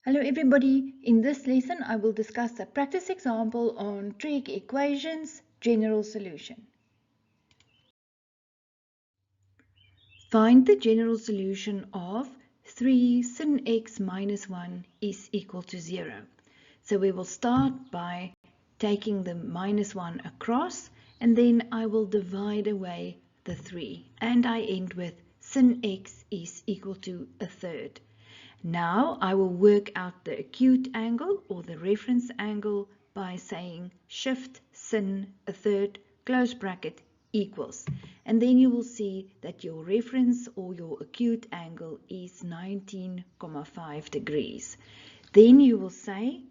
Hello everybody, in this lesson I will discuss a practice example on trig equations general solution. Find the general solution of 3 sin x minus 1 is equal to 0. So we will start by taking the minus 1 across and then I will divide away the 3 and I end with sin x is equal to a third. Now I will work out the acute angle or the reference angle by saying shift sin a third close bracket equals, and then you will see that your reference or your acute angle is 19,5 degrees. Then you will say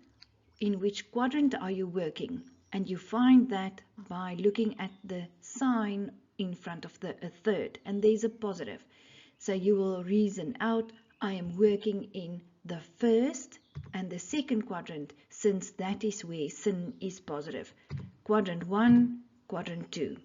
in which quadrant are you working, and you find that by looking at the sign in front of the a third, and there's a positive. So you will reason out, I am working in the first and the second quadrant, since that is where sin is positive. Quadrant 1, quadrant 2.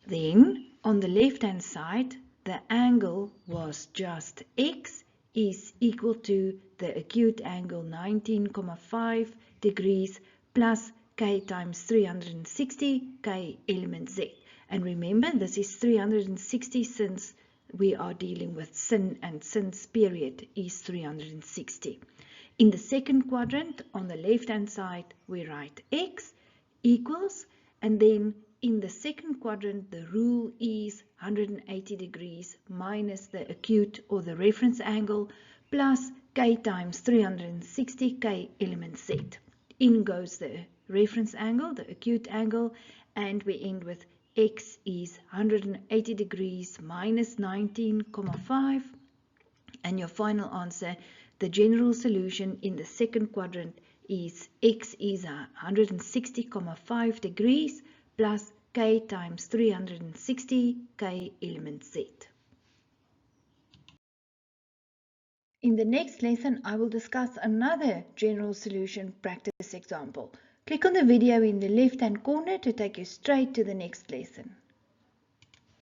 Then on the left hand side, the angle was just x is equal to the acute angle 19,5 degrees plus k times 360, k element z. And remember, this is 360 since we are dealing with sin, and sin's period is 360. In the second quadrant, on the left hand side, we write x equals, and then in the second quadrant, the rule is 180 degrees minus the acute or the reference angle plus k times 360, k element z. In goes the reference angle, the acute angle, and we end with x is 180 degrees minus 19,5, and your final answer, the general solution in the second quadrant, is x is 160,5 degrees plus k times 360, k element z. In the next lesson, I will discuss another general solution practice example. Click on the video in the left-hand corner to take you straight to the next lesson.